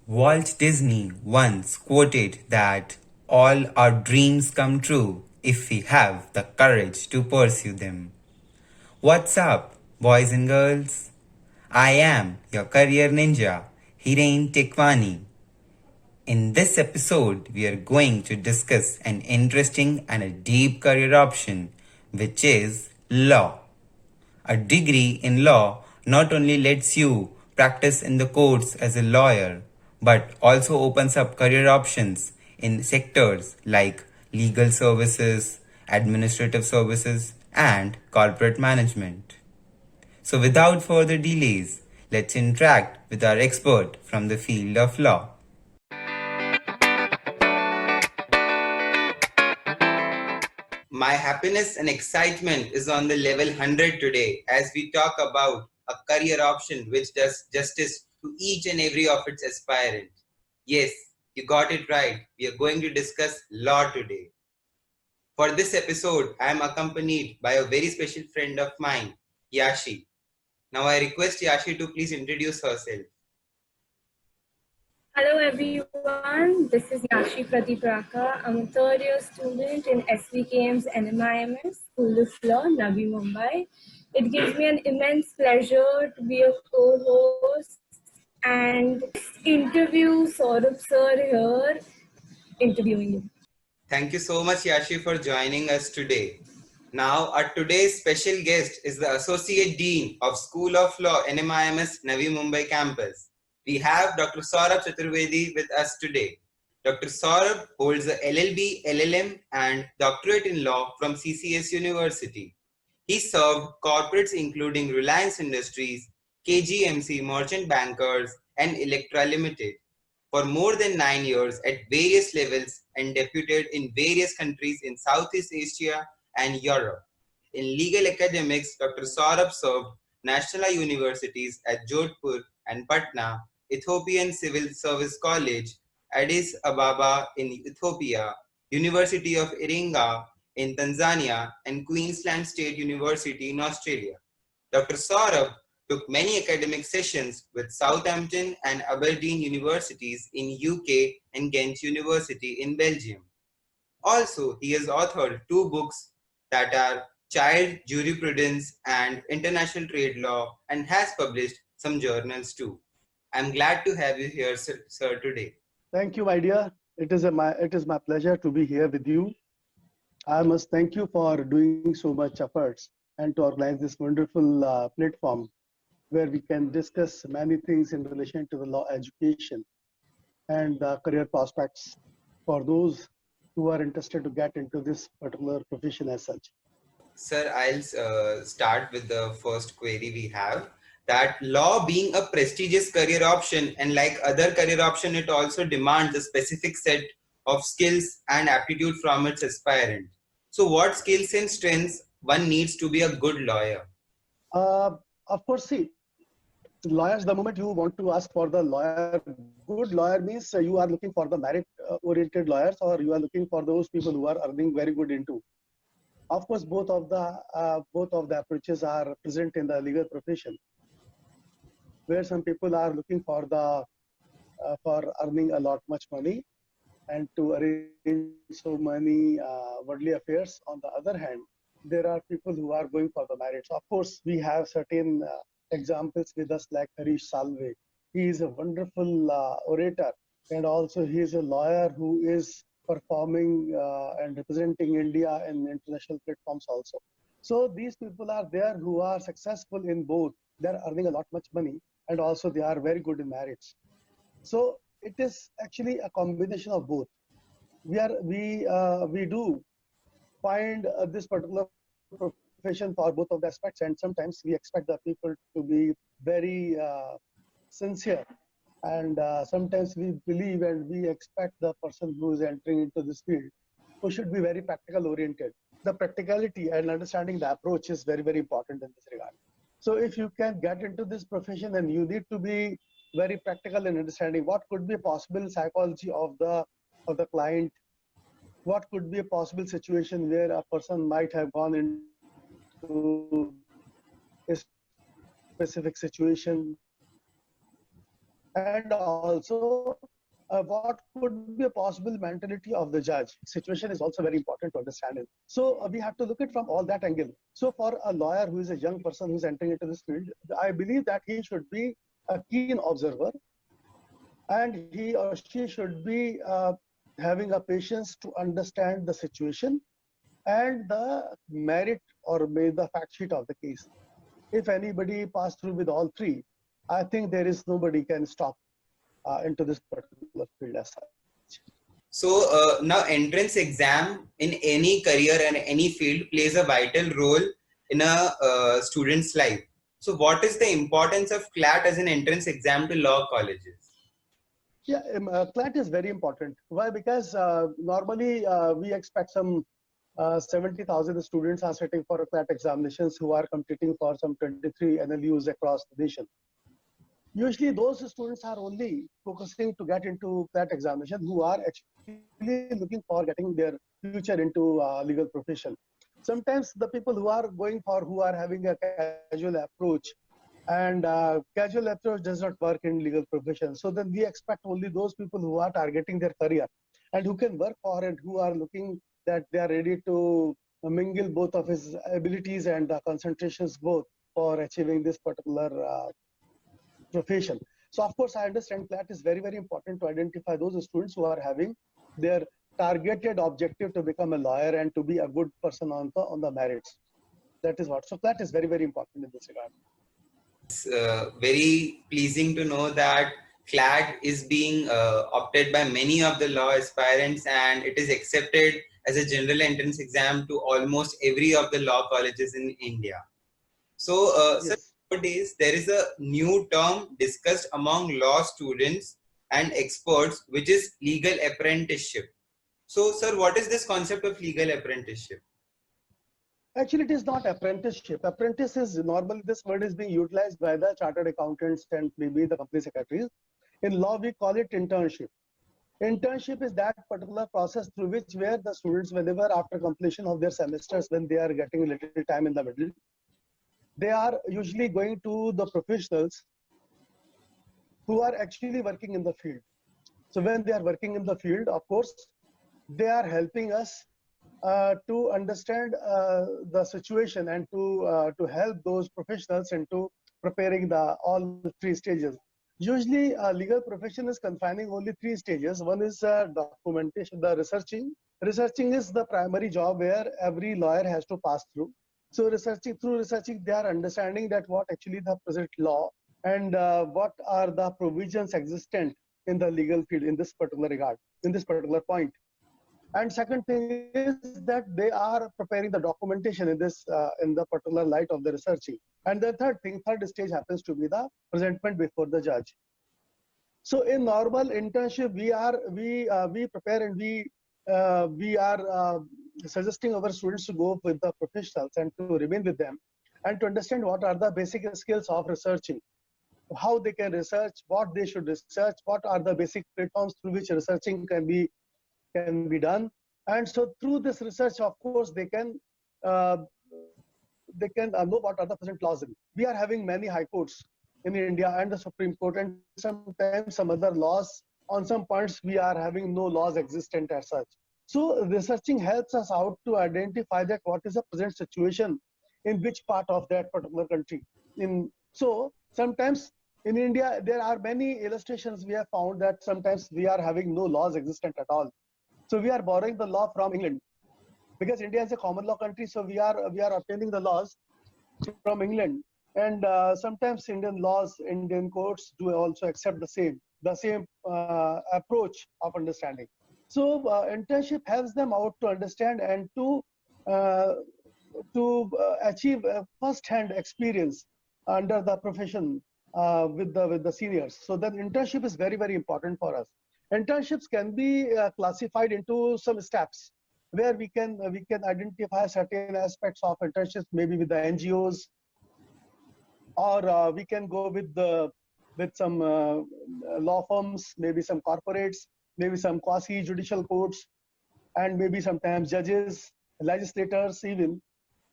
Walt Disney once quoted that all our dreams come true if we have the courage to pursue them. What's up, boys and girls? I am your career ninja, Hiren Tekwani. In this episode, we are going to discuss an interesting and a deep career option, which is law. A degree in law not only lets you practice in the courts as a lawyer, but also opens up career options in sectors like legal services, administrative services, and corporate management. So, without further delays, let's interact with our expert from the field of law. My happiness and excitement is on the level 100 today as we talk about a career option which does justice to each and every of its aspirant. Yes, you got it right. We are going to discuss law today. For this episode, I am accompanied by a very special friend of mine, Yashi. Now I request Yashi to please introduce herself. Hello everyone, this is Yashi Pratipraka. I'm a third year student in SVKM's NMIMS School of Law, Navi Mumbai. It gives me an immense pleasure to be a co-host and interview Saurabh sir here, interviewing you. Thank you so much, Yashi, for joining us today. Now, our today's special guest is the Associate Dean of School of Law, NMIMS Navi Mumbai campus. We have Dr. Saurabh Chaturvedi with us today. Dr. Saurabh holds a LLB, LLM, and doctorate in law from CCS University. He served corporates including Reliance Industries, KGMC Merchant Bankers, and Electra Limited for more than 9 years at various levels and deputed in various countries in Southeast Asia and Europe. In legal academics, Dr. Saurabh served national universities at Jodhpur and Patna, Ethiopian Civil Service College, Addis Ababa in Ethiopia, University of Iringa in Tanzania, and Queensland State University in Australia. Dr. Saurabh took many academic sessions with Southampton and Aberdeen universities in UK and Ghent University in Belgium. Also, he has authored two books that are Child Jurisprudence and International Trade Law and has published some journals too. I'm glad to have you here, sir, today. Thank you, my dear. It is my pleasure to be here with you. I must thank you for doing so much efforts and to organize this wonderful platform where we can discuss many things in relation to the law education and career prospects for those who are interested to get into this particular profession as such. Sir, I'll start with the first query we have. That law being a prestigious career option and like other career option, it also demands a specific set of skills and aptitude from its aspirant. So what skills and strengths one needs to be a good lawyer? Of course, see, lawyers, the moment you want to ask for the lawyer, good lawyer means you are looking for the merit oriented lawyers or you are looking for those people who are earning very good into. Of course, both of the approaches are present in the legal profession, where some people are looking for the for earning a lot much money and to arrange so many worldly affairs. On the other hand, there are people who are going for the merits. Of course, we have certain examples with us like Harish Salve. He is a wonderful orator and also he is a lawyer who is performing and representing India in international platforms also. So these people are there who are successful in both. They're earning a lot much money and also they are very good in merits. So it is actually a combination of both. We do find this particular profession for both of the aspects, and sometimes we expect the people to be very sincere, and sometimes we believe and we expect the person who is entering into this field who should be very practical oriented. The practicality and understanding the approach is very, very important in this regard. So if you can get into this profession, then you need to be very practical in understanding what could be a possible psychology of the client, what could be a possible situation where a person might have gone into a specific situation, what could be the possible and also what could be a possible mentality of the judge. Situation is also very important to understand it. So we have to look at from all that angle. So for a lawyer who is a young person who's entering into this field, I believe that he should be a keen observer, and he or she should be having a patience to understand the situation and the merit or maybe the fact sheet of the case. If anybody passed through with all three, I think there is nobody can stop into this particular field as such. So now entrance exam in any career and any field plays a vital role in a student's life. So what is the importance of CLAT as an entrance exam to law colleges? Yeah, CLAT is very important. Why? Because normally we expect some 70,000 students are sitting for a CLAT examinations who are competing for some 23 NLUs across the nation. Usually those students are only focusing to get into CLAT examination who are actually looking for getting their future into legal profession. Sometimes the people who are going for, who are having a casual approach, and casual approach does not work in legal profession. So then we expect only those people who are targeting their career and who can work for it, who are looking that they are ready to mingle both of his abilities and concentrations both for achieving this particular profession. So of course, I understand CLAT is very, very important to identify those students who are having their targeted objective to become a lawyer and to be a good person on the merits. That is what. So CLAT is very, very important in this regard. It's very pleasing to know that CLAT is being opted by many of the law aspirants, and it is accepted as a general entrance exam to almost every of the law colleges in India. So, sir, Yes. nowadays there is a new term discussed among law students and experts, which is legal apprenticeship. So, sir, what is this concept of legal apprenticeship? Actually, it is not apprenticeship. Apprentice is normally, this word is being utilized by the chartered accountants and maybe the company secretaries. In law, we call it internship. Internship is that particular process through which where the students, whenever after completion of their semesters, when they are getting a little time in the middle, they are usually going to the professionals who are actually working in the field. So when they are working in the field, of course, they are helping us to understand the situation and to help those professionals into preparing the all three stages. Usually, legal profession is confining only three stages. One is documentation, the researching. Researching is the primary job where every lawyer has to pass through. So through researching, they are understanding that what actually the present law and what are the provisions existent in the legal field in this particular regard, in this particular point. And second thing is that they are preparing the documentation in the particular light of the researching. And the third stage happens to be the presentment before the judge. So in normal internship, we prepare and we are suggesting our students to go with the professionals and to remain with them and to understand what are the basic skills of researching, how they can research, what they should research, what are the basic platforms through which researching can be done. And so through this research, of course, uh, they can know what are the present laws. We are having many high courts in India and the Supreme Court, and sometimes some other laws. On some points, we are having no laws existent as such. So researching helps us out to identify that what is the present situation in which part of that particular country. So sometimes in India, there are many illustrations we have found that sometimes we are having no laws existent at all. So we are borrowing the law from England because India is a common law country. So we are obtaining the laws from England, and sometimes Indian laws, Indian courts do also accept the same approach of understanding. So internship helps them out to understand and uh, to achieve a first-hand experience under the profession with the seniors. So then internship is very, very important for us. Internships can be classified into some steps where we can identify certain aspects of internships, maybe with the NGOs, or we can go with some law firms, maybe some corporates, maybe some quasi-judicial courts, and maybe sometimes judges, legislators even.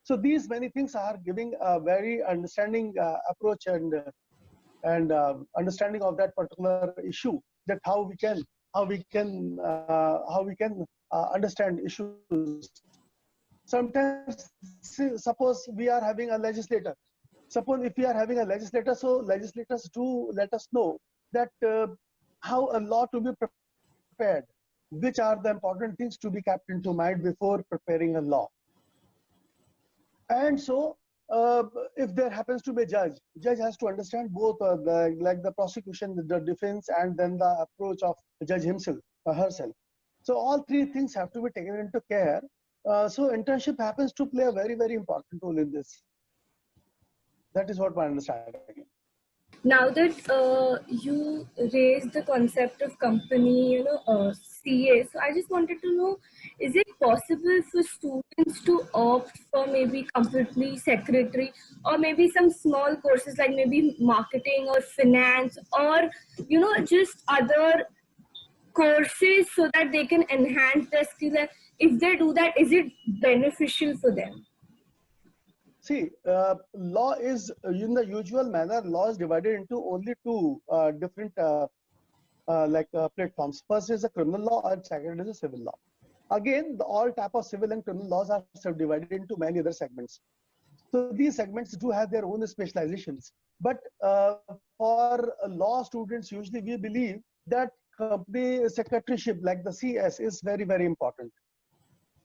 So these many things are giving a very understanding approach and and understanding of that particular issue, that how we can understand issues. Sometimes, suppose we are having a legislator. Suppose if we are having a legislator, so legislators do let us know that how a law to be prepared, which are the important things to be kept into mind before preparing a law. And so, if there happens to be a judge has to understand both the prosecution, the defense, and then the approach of the judge himself or herself. So all three things have to be taken into care. So internship happens to play a very, very important role in this. That is what my understanding. Now that you raised the concept of company, CA, so I just wanted to know, is it possible for students to opt for maybe company secretary, or maybe some small courses like maybe marketing or finance, or just other courses, so that they can enhance their skill? And if they do that, is it beneficial for them? See, law is, in the usual manner, law is divided into only two different platforms. First is the criminal law, and second is the civil law. Again, all type of civil and criminal laws are subdivided into many other segments. So these segments do have their own specializations. But for law students, usually we believe that company secretaryship, like the CS, is very, very important.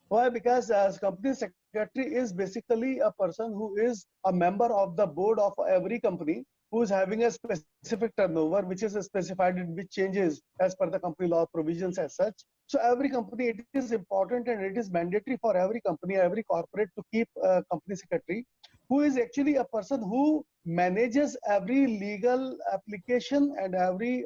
Why? Because as company secretary is basically a person who is a member of the board of every company, who is having a specific turnover, which is specified in which changes as per the company law provisions as such. So every company, it is important and it is mandatory for every company, every corporate to keep a company secretary, who is actually a person who manages every legal application and every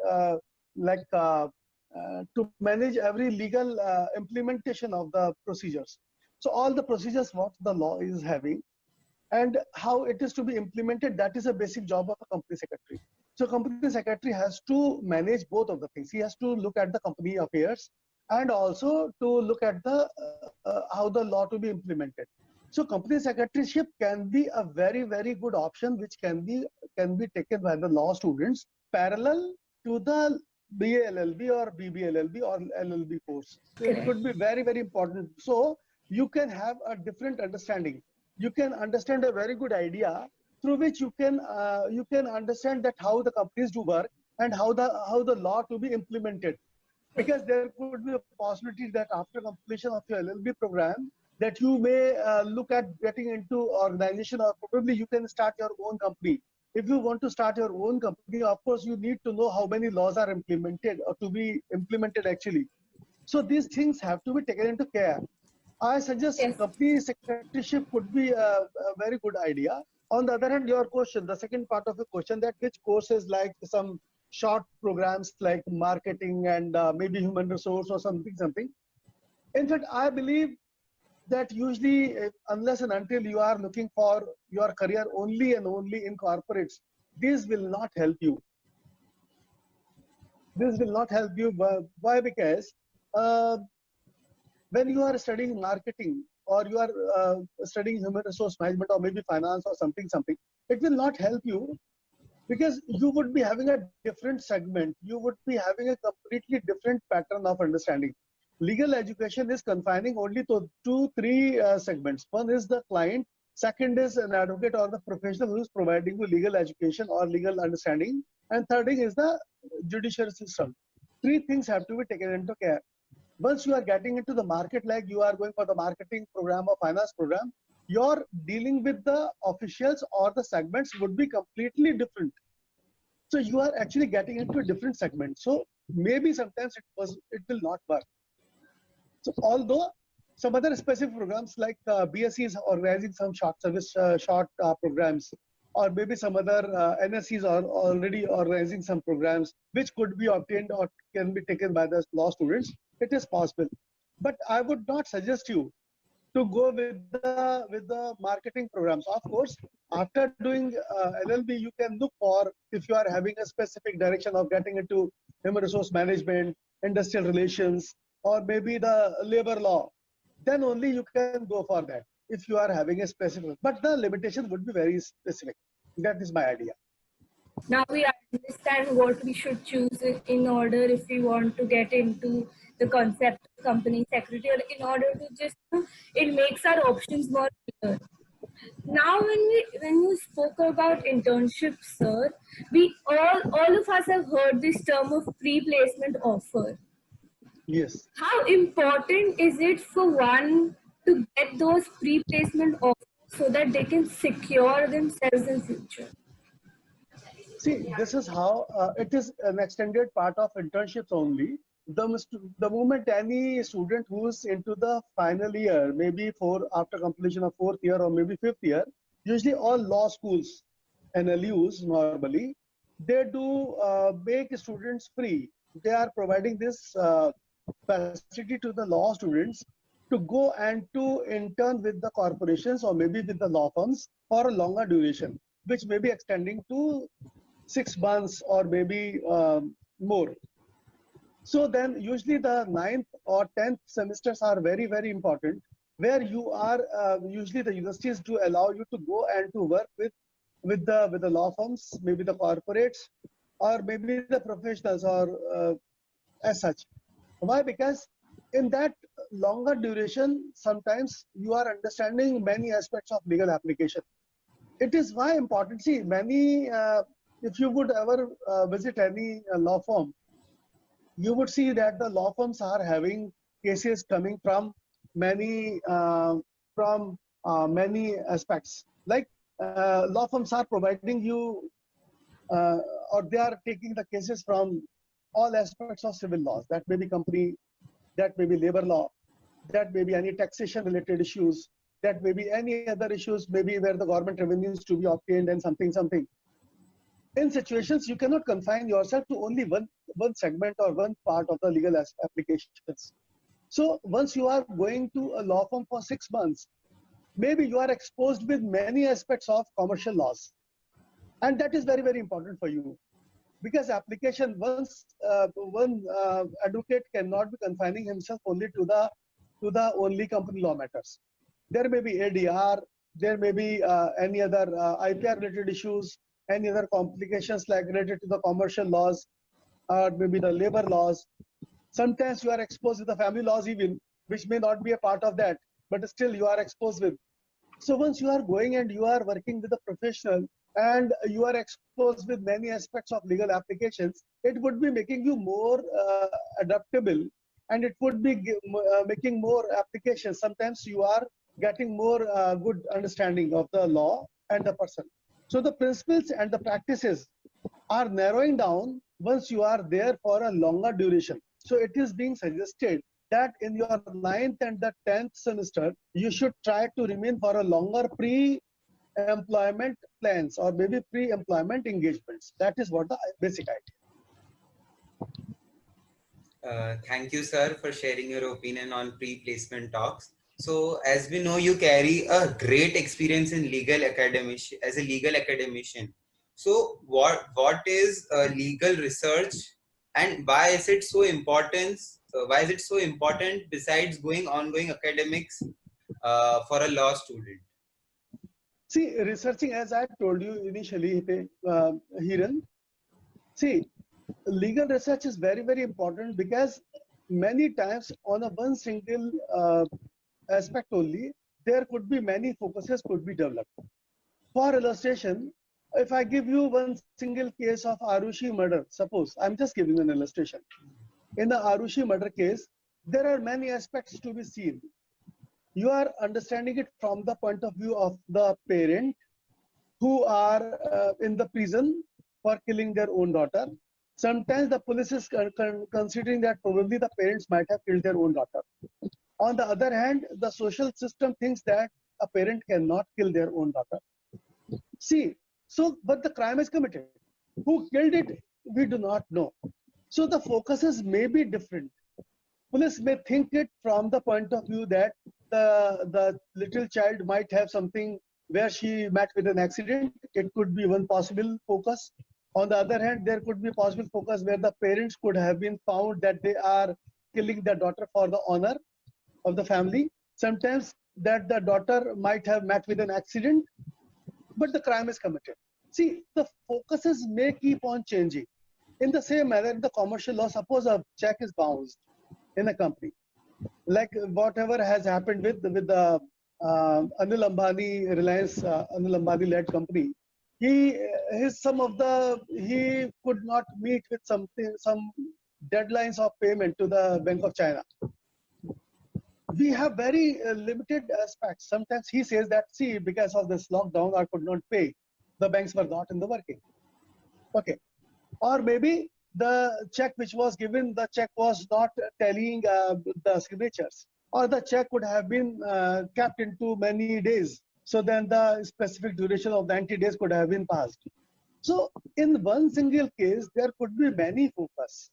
to manage every legal implementation of the procedures. So all the procedures what the law is having and how it is to be implemented, that is a basic job of a company secretary. So company secretary has to manage both of the things. He has to look at the company affairs and also to look at the how the law to be implemented. So company secretaryship can be a very, very good option, which can be taken by the law students parallel to the BA LLB or BB LLB or LLB course. So it could be very, very important. So you can have a different understanding. You can understand a very good idea through which you can understand that how the companies do work and how the law to be implemented. Because there could be a possibility that after completion of your LLB program, that you may look at getting into organization, or probably you can start your own company. If you want to start your own company, of course, you need to know how many laws are implemented or to be implemented actually. So these things have to be taken into care. I suggest company secretaryship could be a very good idea. On the other hand, your question, the second part of the question, that which courses like some short programs like marketing and maybe human resource or something. In fact, I believe that usually, unless and until you are looking for your career only and only in corporates, this will not help you. This will not help you. Why? Because when you are studying marketing or you are studying human resource management or maybe finance or something, it will not help you, because you would be having a different segment. You would be having a completely different pattern of understanding. Legal education is confining only to 2-3 segments. One is the client, second is an advocate or the professional who is providing you legal education or legal understanding, and third thing is the judicial system. Three things have to be taken into care. Once you are getting into the market, like you are going for the marketing program or finance program, your dealing with the officials or the segments would be completely different. So you are actually getting into a different segment. So maybe sometimes it will not work. So although some other specific programs like BSc is organizing some short service programs, or maybe some other NSCs are already organizing some programs which could be obtained or can be taken by the law students, it is possible. But I would not suggest you to go with the marketing programs. Of course, after doing LLB, you can look for, if you are having a specific direction of getting into human resource management, industrial relations, or maybe the labor law, then only you can go for that if you are having a specific, but the limitation would be very specific. That is my idea. Now we are understand what we should choose in order if we want to get into the concept of company secretary, or in order to just, it makes our options more clear. Now, when you spoke about internships, sir, we all of us have heard this term of pre-placement offer. Yes. How important is it for one to get those pre-placement offers so that they can secure themselves in future? See, this is how it is an extended part of internships only. The moment any student who's into the final year, maybe after completion of fourth year or maybe fifth year, usually all law schools and LUs normally, they do make students free. They are providing this facility to the law students to go and to intern with the corporations or maybe with the law firms for a longer duration, which may be extending to 6 months or maybe more. So then usually the 9th or 10th semesters are very, very important, where you are usually the universities do allow you to go and to work with the law firms, maybe the corporates, or maybe the professionals, or as such. Why? Because in that longer duration, sometimes you are understanding many aspects of legal application. It is why important. See, if you would ever visit any law firm, you would see that the law firms are having cases coming from many many aspects. Like law firms are providing you, or they are taking the cases from all aspects of civil laws. That may be company, that may be labor law, that may be any taxation related issues, that may be any other issues, maybe where the government revenue is to be obtained and something. In situations, you cannot confine yourself to only one segment or one part of the legal applications. So once you are going to a law firm for 6 months, maybe you are exposed with many aspects of commercial laws. And that is very, very important for you. Because application, one advocate cannot be confining himself only to the only company law matters. There may be ADR, there may be any other IPR related issues, any other complications like related to the commercial laws, or maybe the labor laws. Sometimes you are exposed to the family laws even, which may not be a part of that, but still you are exposed with. So once you are going and you are working with a professional and you are exposed with many aspects of legal applications, it would be making you more adaptable, and it would be making more applications. Sometimes you are getting more good understanding of the law and the person. So the principles and the practices are narrowing down once you are there for a longer duration. So it is being suggested that in your 9th and the 10th semester, you should try to remain for a longer pre-employment plans or maybe pre-employment engagements. That is what the basic idea. Thank you, sir, for sharing your opinion on pre-placement talks. So, as we know, you carry a great experience in as a legal academician. So, what is legal research, and why is it so important? Why is it so important besides ongoing academics for a law student? See, researching, as I told you initially, Hiran, see, legal research is very, very important because many times on a one single aspect only, there could be many focuses could be developed. For illustration, if I give you one single case of Arushi murder, suppose, I'm just giving an illustration. In the Arushi murder case, there are many aspects to be seen. You are understanding it from the point of view of the parent who are in the prison for killing their own daughter. Sometimes the police is considering that probably the parents might have killed their own daughter. On the other hand, the social system thinks that a parent cannot kill their own daughter. See, so, but the crime is committed. Who killed it, we do not know. So the focuses may be different. Police may think it from the point of view that the little child might have something where she met with an accident. It could be one possible focus. On the other hand, there could be possible focus where the parents could have been found that they are killing their daughter for the honor of the family. Sometimes that the daughter might have met with an accident, but the crime is committed. See, the focuses may keep on changing. In the same manner, in the commercial law, suppose a check is bounced in a company, like whatever has happened with the Anil Ambani Reliance Anil Ambani led company. He could not meet with some deadlines of payment to the Bank of China. We have very limited aspects. Sometimes he says that, see, because of this lockdown, I could not pay. The banks were not in the working. Okay. Or maybe the check which was given, the check was not tallying the signatures, or the check would have been kept into many days. So then the specific duration of 90 days could have been passed. So in one single case, there could be many focus.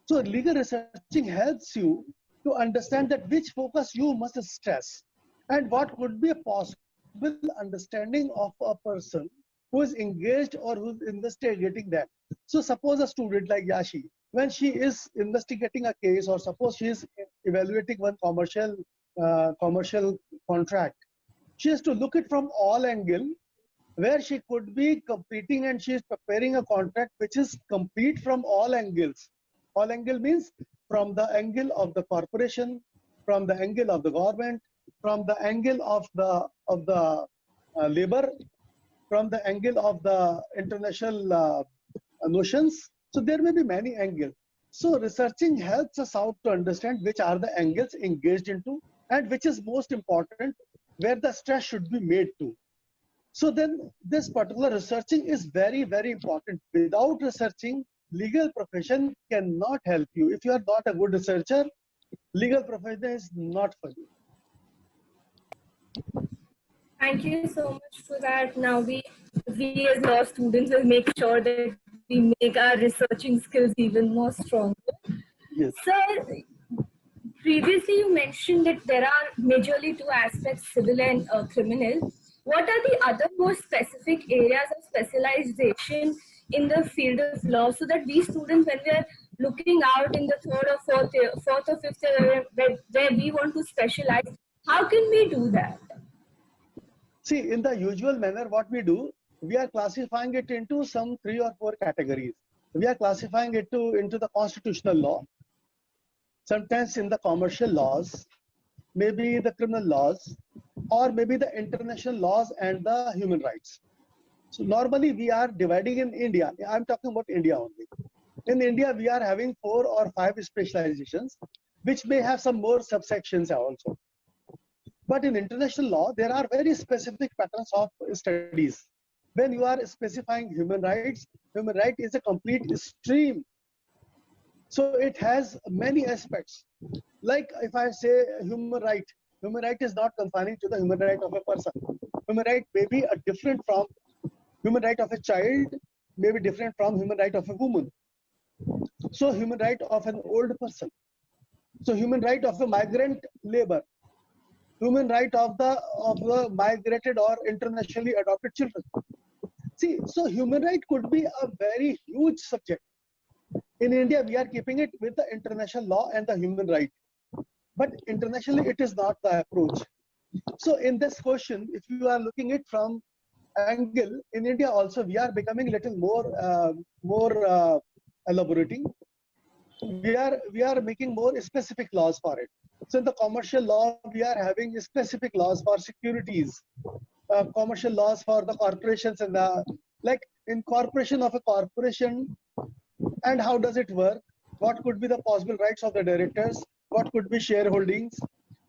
So legal researching helps you to understand that which focus you must stress and what could be a possible understanding of a person who is engaged or who is investigating that. So suppose a student like Yashi, when she is investigating a case, or suppose she is evaluating one commercial contract, she has to look it from all angles, where she could be competing, and she is preparing a contract which is complete from all angles. All angle means from the angle of the corporation, from the angle of the government, from the angle of the labor, from the angle of the international notions. So there may be many angles. So researching helps us out to understand which are the angles engaged into and which is most important, where the stress should be made to. So then this particular researching is very, very important. Without researching, legal profession cannot help you. If you are not a good researcher, legal profession is not for you. Thank you so much for that. Now we as law students will make sure that we make our researching skills even more stronger. Yes. Sir, previously you mentioned that there are majorly two aspects, civil and criminal. What are the other more specific areas of specialization in the field of law, so that we students, when we are looking out in the third or fourth or fifth year where we want to specialize, how can we do that? See, in the usual manner, what we do, we are classifying it into some 3 or 4 categories. We are classifying it into the constitutional law, sometimes in the commercial laws, maybe the criminal laws, or maybe the international laws and the human rights. So normally we are dividing in India. I'm talking about India only. In India, we are having 4 or 5 specializations, which may have some more subsections also. But in international law, there are very specific patterns of studies. When you are specifying human right is a complete stream. So it has many aspects. Like if I say human right is not confining to the human right of a person. Human right may be different from human right of a child, may be different from human right of a woman. So human right of an old person. So human right of a migrant labor. Human right of the migrated or internationally adopted children. See, so human right could be a very huge subject. In India, we are keeping it with the international law and the human right. But internationally, it is not the approach. So in this question, if you are looking at from angle, in India also, we are becoming little more elaborating. We are making more specific laws for it. So in the commercial law, we are having specific laws for securities, commercial laws for the corporations, and like incorporation of a corporation, and how does it work? What could be the possible rights of the directors? What could be shareholdings?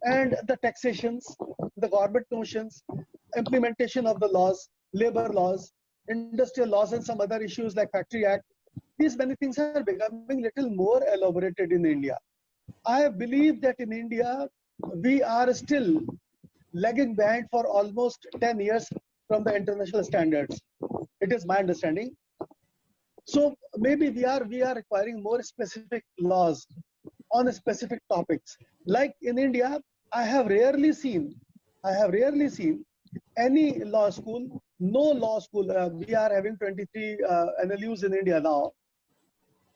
And the taxations, the government notions, implementation of the laws, labor laws, industrial laws, and some other issues like Factory Act. These many things are becoming little more elaborated in India. I believe that in India, we are still lagging behind for almost 10 years from the international standards. It is my understanding. So maybe we are requiring more specific laws on specific topics. Like in India, I have rarely seen any law school, no law school. We are having 23 NLUs in India now,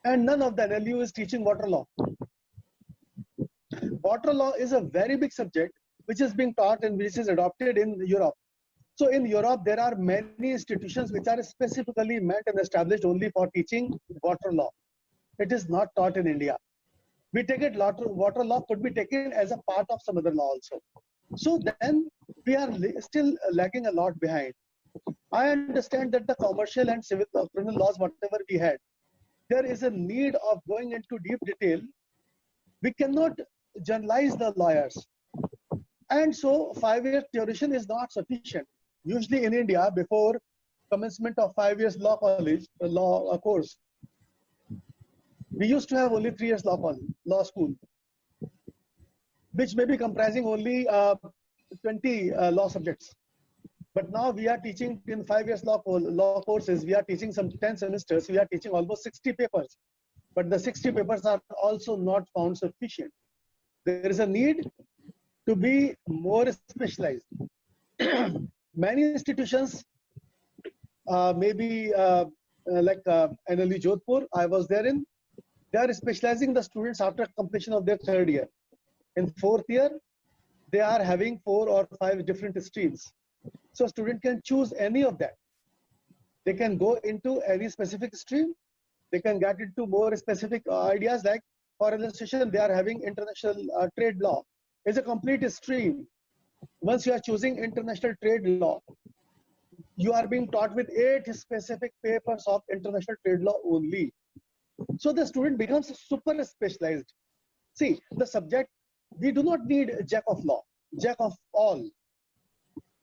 and none of the NLU is teaching water law. Water law is a very big subject which is being taught and which is adopted in Europe. So in Europe, there are many institutions which are specifically meant and established only for teaching water law. It is not taught in India. We take it, water law could be taken as a part of some other law also. So then we are still lagging a lot behind. I understand that the commercial and civil criminal laws, whatever we had, there is a need of going into deep detail. We cannot generalize the lawyers. And so 5-year duration is not sufficient. Usually in India, before commencement of 5 years law college, law course, we used to have only 3 years law school, which may be comprising only 20 law subjects. But now we are teaching in 5 years law courses, we are teaching some 10 semesters, we are teaching almost 60 papers. But the 60 papers are also not found sufficient. There is a need to be more specialized. Many institutions, maybe like NLU Jodhpur, I was there in, they are specializing the students after completion of their 3rd year. In 4th year, they are having 4 or 5 different streams. So student can choose any of that. They can go into any specific stream. They can get into more specific ideas, like for illustration, they are having international trade law. It's a complete stream. Once you are choosing international trade law, you are being taught with 8 specific papers of international trade law only. So the student becomes super specialized. See, the subject, we do not need a jack of law, jack of all.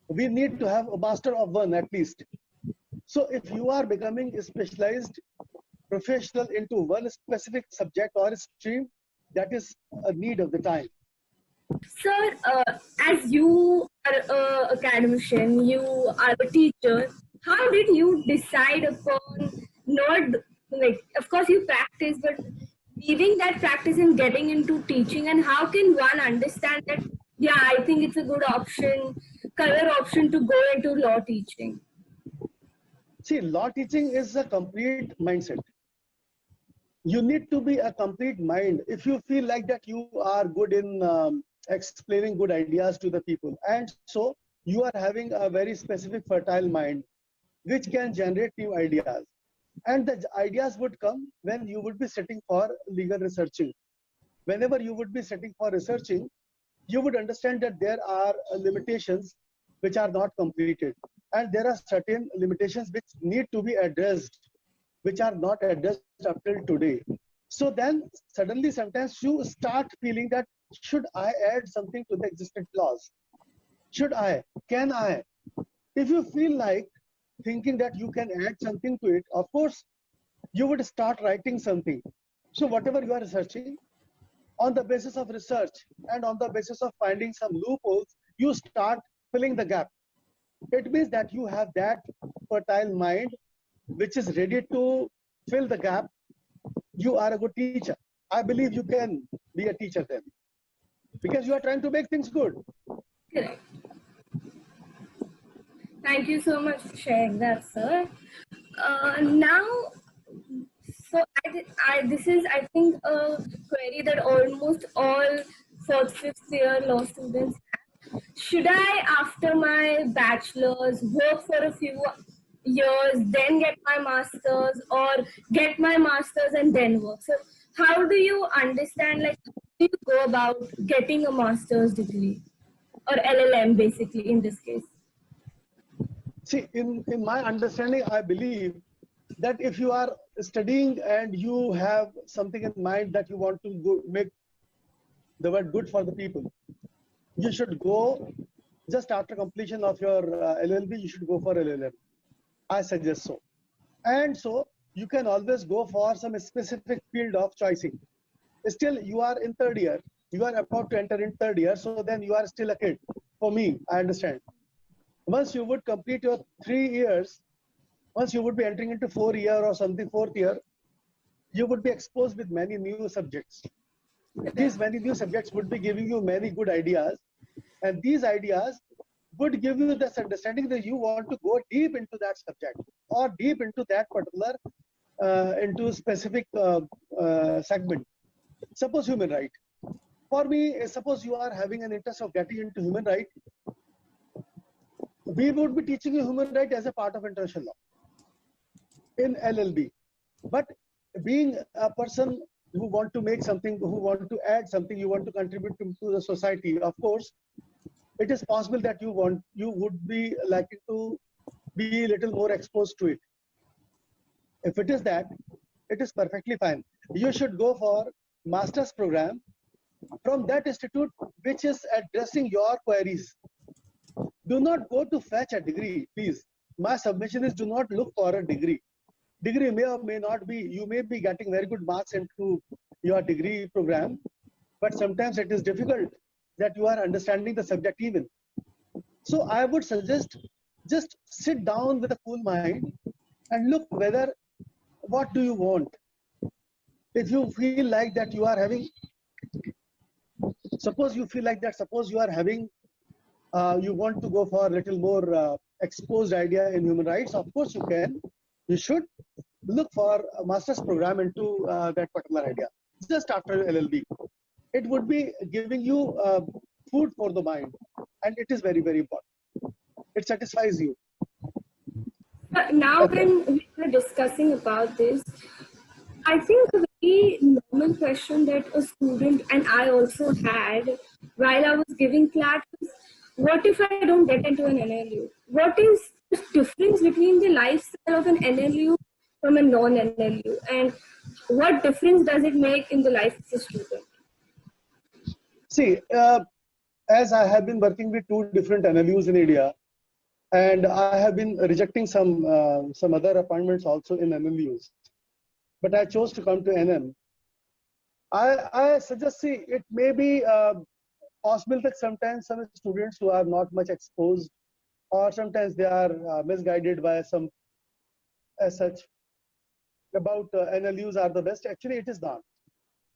We need to have a master of one at least. So if you are becoming a specialized professional into one specific subject or stream, that is a need of the time. Sir, as you are an academician, you are a teacher, how did you decide upon not, like, of course you practice, but leaving that practice and getting into teaching, and how can one understand that, yeah, I think it's a good option, career option to go into law teaching? See, law teaching is a complete mindset. You need to be a complete mind. If you feel like that you are good in explaining good ideas to the people, and so you are having a very specific fertile mind which can generate new ideas, and the ideas would come when you would be sitting for legal researching. Whenever you would be sitting for researching, you would understand that there are limitations which are not completed, and there are certain limitations which need to be addressed, which are not addressed up till today. So then suddenly sometimes you start feeling that, should I add something to the existing laws? Should I? Can I? If you feel like thinking that you can add something to it, of course, you would start writing something. So whatever you are researching, on the basis of research and on the basis of finding some loopholes, you start filling the gap. It means that you have that fertile mind which is ready to fill the gap. You are a good teacher. I believe you can be a teacher then, because you are trying to make things good. Correct. Thank you so much for sharing that, sir. Now, so this is, I think, a query that almost all 4th, 5th year law students have. Should I, after my bachelor's, work for a few years, then get my master's, or get my master's and then work? So how do you understand, like, how do you go about getting a master's degree, or LLM basically in this case? See, in my understanding, I believe that if you are studying and you have something in mind that you want to make the world good for the people, you should go just after completion of your LLB, you should go for LLM. I suggest so. And so you can always go for some specific field of choosing. Still, you are in 3rd year. You are about to enter in 3rd year. So then you are still a kid. For me, I understand. Once you would complete your 3 years, once you would be entering into 4th year or something, 4th year, you would be exposed with many new subjects. These many new subjects would be giving you many good ideas. And these ideas would give you this understanding that you want to go deep into that subject or deep into that particular, into specific segment. Suppose human right. For me, suppose you are having an interest of getting into human right. We would be teaching you human right as a part of international law in LLB. But being a person who want to make something, who want to add something, you want to contribute to the society, of course, it is possible that you would be likely to be a little more exposed to it. If it is that, it is perfectly fine. You should go for master's program from that institute which is addressing your queries. Do not go to fetch a degree, please. My submission is do not look for a degree. Degree may or may not be, you may be getting very good marks into your degree program, but sometimes it is difficult that you are understanding the subject even. So I would suggest just sit down with a cool mind and look whether, what do you want? If you feel like that you are having, suppose you feel like that, suppose you are having, you want to go for a little more exposed idea in human rights, of course you can, you should look for a master's program into that particular idea, just after LLB. It would be giving you food for the mind, and it is very, very important. It satisfies you. Now Okay. when we were discussing about this, I think a very normal question that a student and I also had while I was giving class is, what if I don't get into an NLU? What is the difference between the lifestyle of an NLU from a non-NLU? And what difference does it make in the life of a student? See, as I have been working with 2 different NLUs in India, and I have been rejecting some other appointments also in NLUs, but I chose to come to NM. I suggest, see, it may be possible that sometimes some students who are not much exposed, or sometimes they are misguided by some as such about NLUs are the best. Actually, it is not.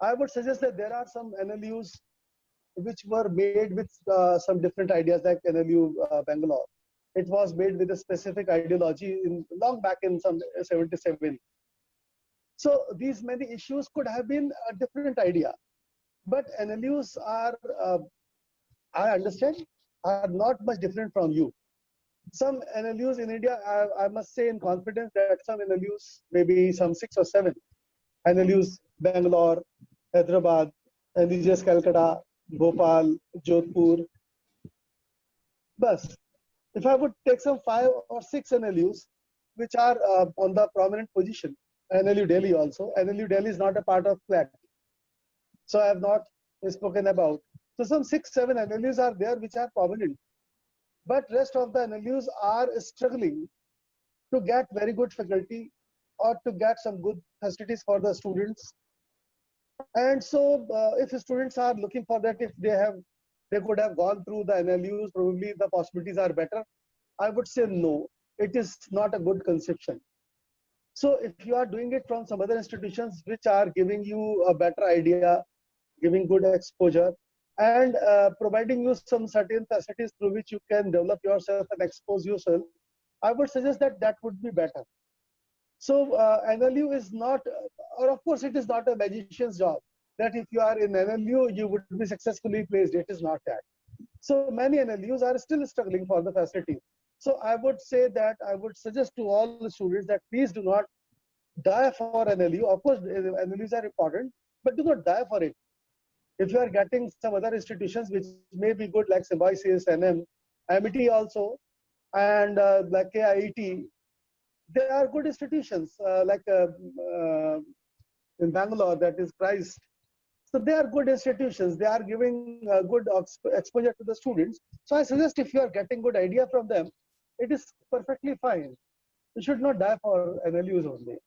I would suggest that there are some NLUs which were made with some different ideas, like NLU Bangalore. It was made with a specific ideology in long back in some 77. So these many issues could have been a different idea, but NLUs are, I understand, are not much different from you. Some NLUs in India, I must say in confidence that some NLUs, maybe some 6 or 7 NLUs, Bangalore, Hyderabad, NLUs Calcutta, Bhopal, Jodhpur. Bas, if I would take some 5 or 6 NLUs, which are on the prominent position, NLU Delhi also. NLU Delhi is not a part of CLAT. So I have not spoken about. So some 6, 7 NLUs are there which are prominent. But rest of the NLUs are struggling to get very good faculty or to get some good facilities for the students. And so if students are looking for that, if they could have gone through the NLUs, probably the possibilities are better. I would say no, it is not a good conception. So if you are doing it from some other institutions which are giving you a better idea, giving good exposure, and providing you some certain facilities through which you can develop yourself and expose yourself, I would suggest that that would be better. So NLU is not, or of course it is not a magician's job, that if you are in NLU, you would be successfully placed. It is not that. So many NLUs are still struggling for the facility. So I would say that I would suggest to all the students that please do not die for NLU. Of course, NLUs are important, but do not die for it. If you are getting some other institutions which may be good, like Symbiosis, NM, MIT also, and like KIET, they are good institutions, like in Bangalore, that is Christ. So they are good institutions. They are giving good exposure to the students. So I suggest if you are getting good idea from them, it is perfectly fine. You should not die for NLUs only.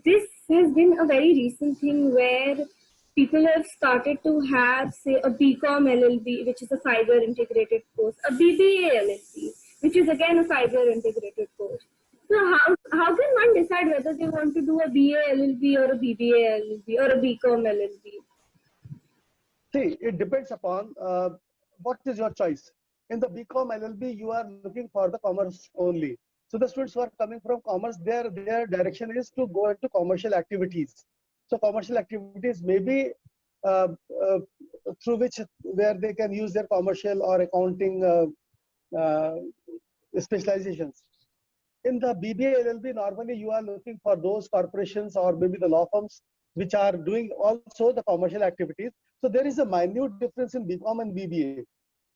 This has been a very recent thing where people have started to have, say, a BCom LLB, which is a 5-year integrated course, a BBA LLB, which is again a 5-year integrated course. So how can one decide whether they want to do a BA LLB or a BBA LLB or a BCom LLB? See, it depends upon what is your choice. In the BCom LLB, you are looking for the commerce only. So the students who are coming from commerce, their direction is to go into commercial activities. So commercial activities may be through where they can use their commercial or accounting uh, specializations. In the BBA LLB, normally you are looking for those corporations or maybe the law firms which are doing also the commercial activities. So there is a minute difference in BCom and BBA.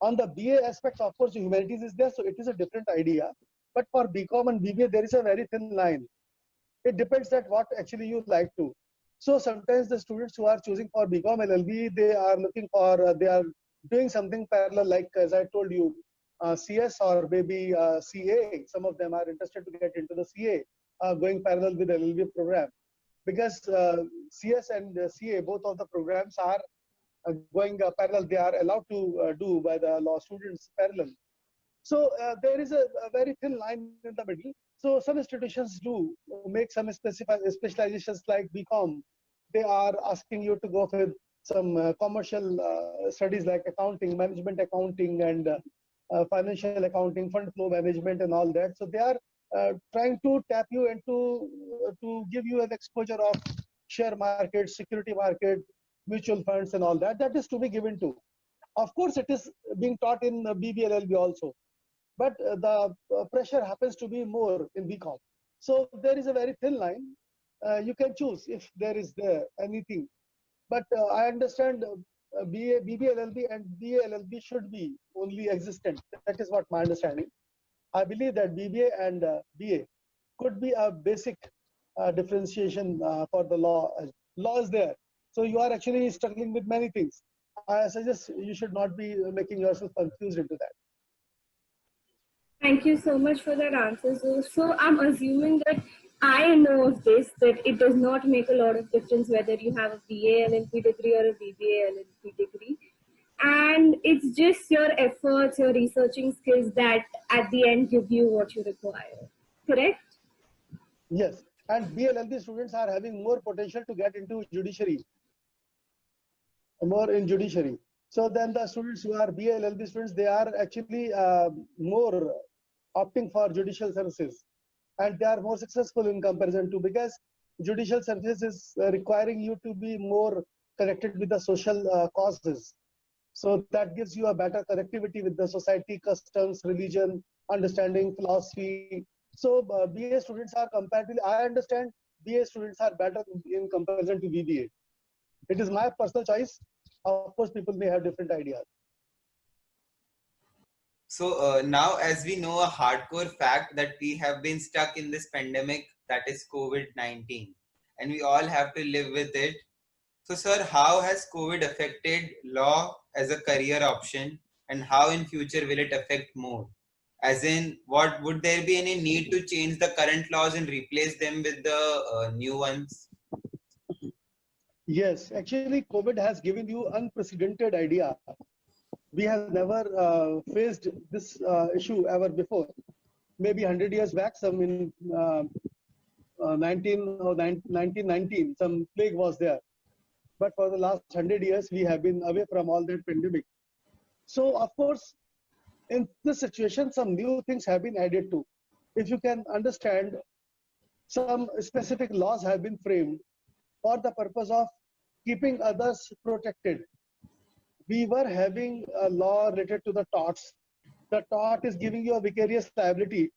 On the BA aspects, of course, humanities is there, so it is a different idea. But for BCom and BBA, there is a very thin line. It depends that what actually you like to. So sometimes the students who are choosing for BCom LLB, they are looking for, they are doing something parallel, like as I told you, CS or maybe CA. Some of them are interested to get into the CA, going parallel with the LLB program. Because CS and CA, both of the programs are going parallel. They are allowed to do by the law students parallel. So there is a very thin line in the middle. So some institutions do make some specializations like BCom. They are asking you to go with some commercial studies like accounting, management accounting, and financial accounting, fund flow management, and all that. So they are trying to tap you into to give you an exposure of share market, security market, mutual funds, and all that. That is to be given to. Of course, it is being taught in BBLLB also, but the pressure happens to be more in BCom. So there is a very thin line. You can choose if there is there anything. But I understand BBLLB and BALLB should be only existent. That is what my understanding. I believe that BBA and BA could be a basic differentiation for the law. Law is there. So you are actually struggling with many things. I suggest you should not be making yourself confused into that. Thank you so much for that answer. So I'm assuming that I know of this, that it does not make a lot of difference whether you have a BA LLB degree or a BBA LLB degree. And it's just your efforts, your researching skills that at the end give you what you require. Correct? Yes. And BLLB students are having more potential to get into judiciary, more in judiciary. So then the students who are BLLB students, they are actually more opting for judicial services, and they are more successful in comparison to, because judicial services is requiring you to be more connected with the social causes. So that gives you a better connectivity with the society, customs, religion, understanding, philosophy. So BA students are comparatively, I understand BA students are better in comparison to BBA. It is my personal choice. Of course, people may have different ideas. So now, as we know, a hardcore fact that we have been stuck in this pandemic, that is COVID-19, and we all have to live with it. So, sir, how has COVID affected law as a career option, and how in future will it affect more? As in, what would there be any need to change the current laws and replace them with the new ones? Yes, actually, COVID has given you unprecedented idea. We have never faced this issue ever before. Maybe 100 years back, some in 1919, some plague was there. But for the last 100 years, we have been away from all that pandemic. So, of course, in this situation, some new things have been added to. If you can understand, some specific laws have been framed for the purpose of keeping others protected. We were having a law related to the torts. The tort is giving you a vicarious liability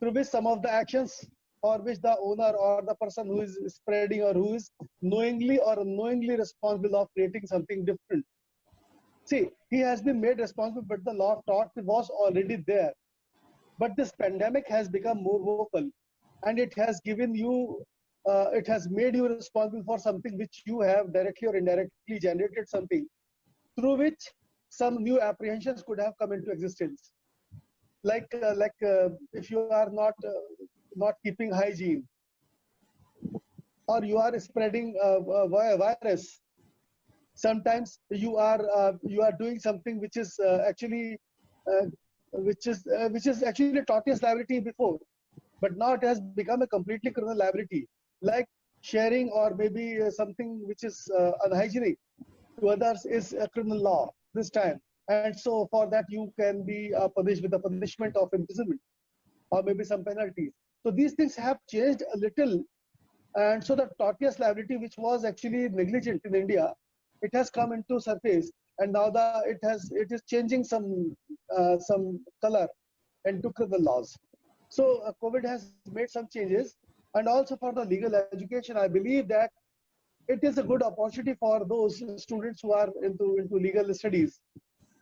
through which some of the actions for which the owner or the person who is spreading or who is knowingly or unknowingly responsible of creating something different. See, he has been made responsible, but the law of tort was already there. But this pandemic has become more vocal, and it has given you, it has made you responsible for something which you have directly or indirectly generated something through which some new apprehensions could have come into existence. Like if you are not keeping hygiene, or you are spreading a virus, sometimes you are doing something which is actually which is actually a tortious liability before, but now it has become a completely criminal liability, like sharing or maybe something which is unhygienic to others is a criminal law this time. And so for that you can be punished with the punishment of imprisonment or maybe some penalties. So these things have changed a little. And so the tortious liability, which was actually negligent in India, it has come into surface, and now it is changing some color and took the laws. So COVID has made some changes. And also for the legal education, I believe that it is a good opportunity for those students who are into legal studies.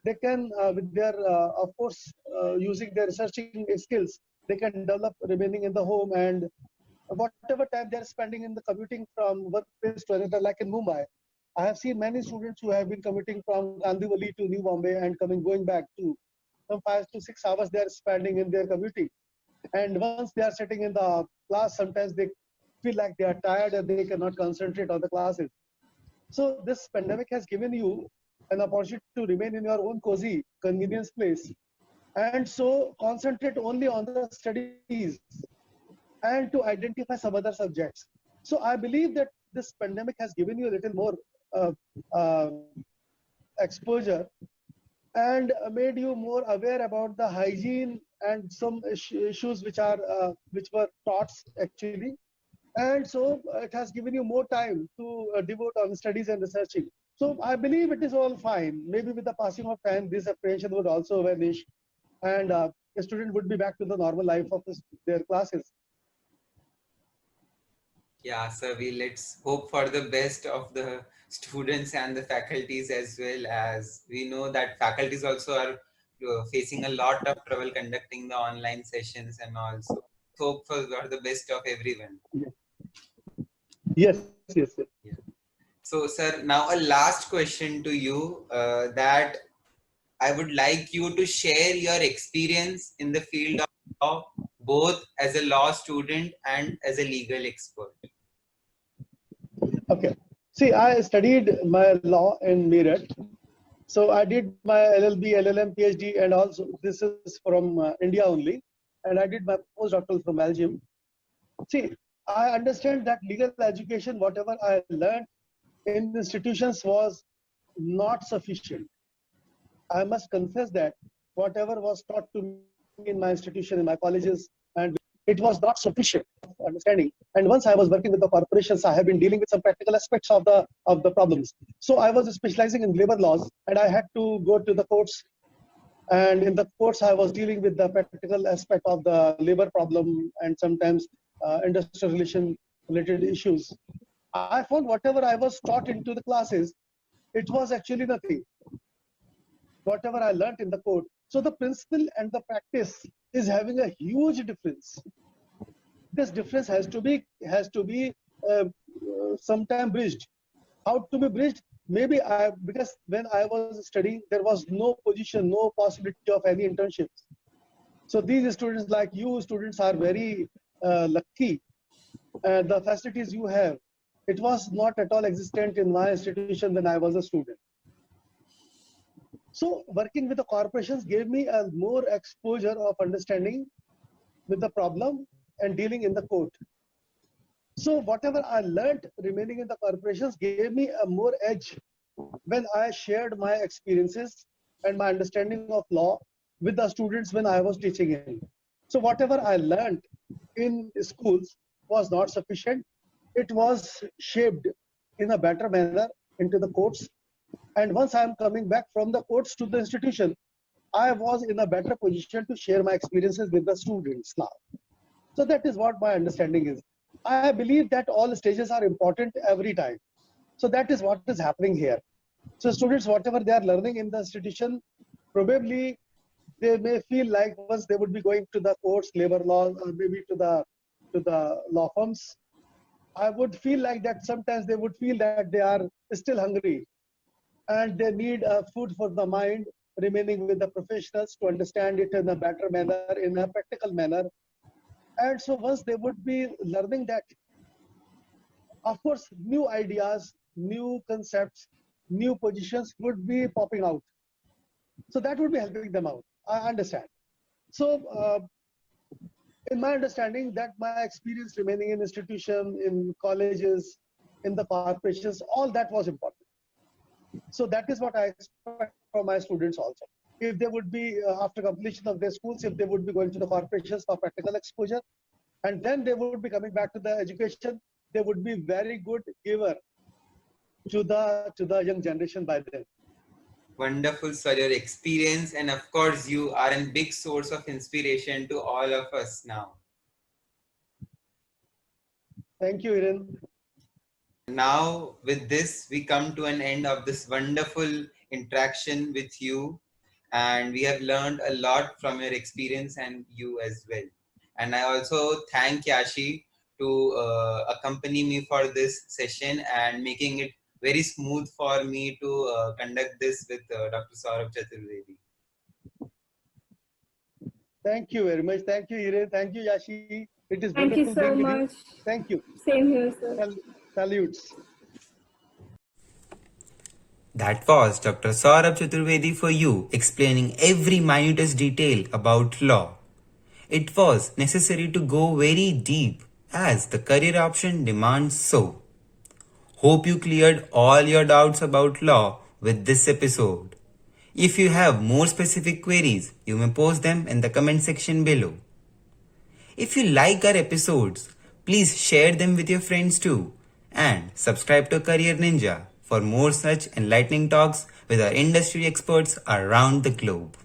They can, with their, of course, using their researching skills, they can develop remaining in the home, and whatever time they're spending in the commuting from one place to another, like in Mumbai. I have seen many students who have been commuting from Kandivali to New Bombay and going back to some 5 to 6 hours they are spending in their commuting. And once they are sitting in the class, sometimes they feel like they are tired and they cannot concentrate on the classes. So this pandemic has given you an opportunity to remain in your own cozy, convenience place, and so concentrate only on the studies and to identify some other subjects. So I believe that this pandemic has given you a little more uh, uh, exposure and made you more aware about the hygiene and some issues which were taught actually, and so it has given you more time to devote on studies and researching. So I believe it is all fine. Maybe with the passing of time, this apprehension would also vanish, and the student would be back to the normal life of their classes. Yeah, so let's hope for the best of the students and the faculties, as well, as we know that faculties also are facing a lot of trouble conducting the online sessions, and also hope for the best of everyone. Yes, yes, yes. Yeah. So, sir, now a last question to you, that I would like you to share your experience in the field of law, both as a law student and as a legal expert. Okay. See, I studied my law in Meerut. So I did my LLB, LLM, PhD, and also this is from India only. And I did my postdoctoral from Belgium. See, I understand that legal education, whatever I learned in institutions, was not sufficient. I must confess that whatever was taught to me in my institution, in my colleges, and it was not sufficient understanding. And once I was working with the corporations, I have been dealing with some practical aspects of the problems. So I was specializing in labor laws, and I had to go to the courts. And in the courts, I was dealing with the practical aspect of the labor problem and sometimes industrial relation related issues. I found whatever I was taught into the classes, it was actually nothing. Whatever I learned in the court. So the principle and the practice is having a huge difference. This difference has to be sometime bridged. How to be bridged? Maybe because when I was studying, there was no position, no possibility of any internships. So these students like you, students are very lucky. The facilities you have, it was not at all existent in my institution when I was a student. So working with the corporations gave me a more exposure of understanding with the problem and dealing in the court. So whatever I learned remaining in the corporations gave me a more edge when I shared my experiences and my understanding of law with the students when I was teaching in. So whatever I learned in schools was not sufficient. It was shaped in a better manner into the courts. And once I am coming back from the courts to the institution, I was in a better position to share my experiences with the students now. So that is what my understanding is. I believe that all stages are important every time. So that is what is happening here. So students, whatever they are learning in the institution, probably they may feel like once they would be going to the courts, labor law, or maybe to the law firms, I would feel like that sometimes they would feel that they are still hungry and they need food for the mind, remaining with the professionals to understand it in a better manner, in a practical manner. And so once they would be learning that, of course, new ideas, new concepts, new positions would be popping out. So that would be helping them out. I understand. So in my understanding, that my experience remaining in institution, in colleges, in the corporations, all that was important. So that is what I expect from my students also. If they would be, after completion of their schools, if they would be going to the corporations for practical exposure, and then they would be coming back to the education, they would be very good giver to the young generation by then. wonderful for your experience, and of course, you are a big source of inspiration to all of us now. Thank you, Hiren. Now, with this, we come to an end of this wonderful interaction with you, and we have learned a lot from your experience and you as well. And I also thank Yashi to accompany me for this session and making it very smooth for me to conduct this with Dr. Saurabh Chaturvedi. Thank you very much. Thank you, Hiren. Thank you, Yashi. It is Thank wonderful you so being with much. you. Thank you. Same here, sir. Salutes. That was Dr. Saurabh Chaturvedi for you, explaining every minutest detail about law. It was necessary to go very deep as the career option demands so. Hope you cleared all your doubts about law with this episode. If you have more specific queries, you may post them in the comment section below. If you like our episodes, please share them with your friends too, and subscribe to Career Ninja for more such enlightening talks with our industry experts around the globe.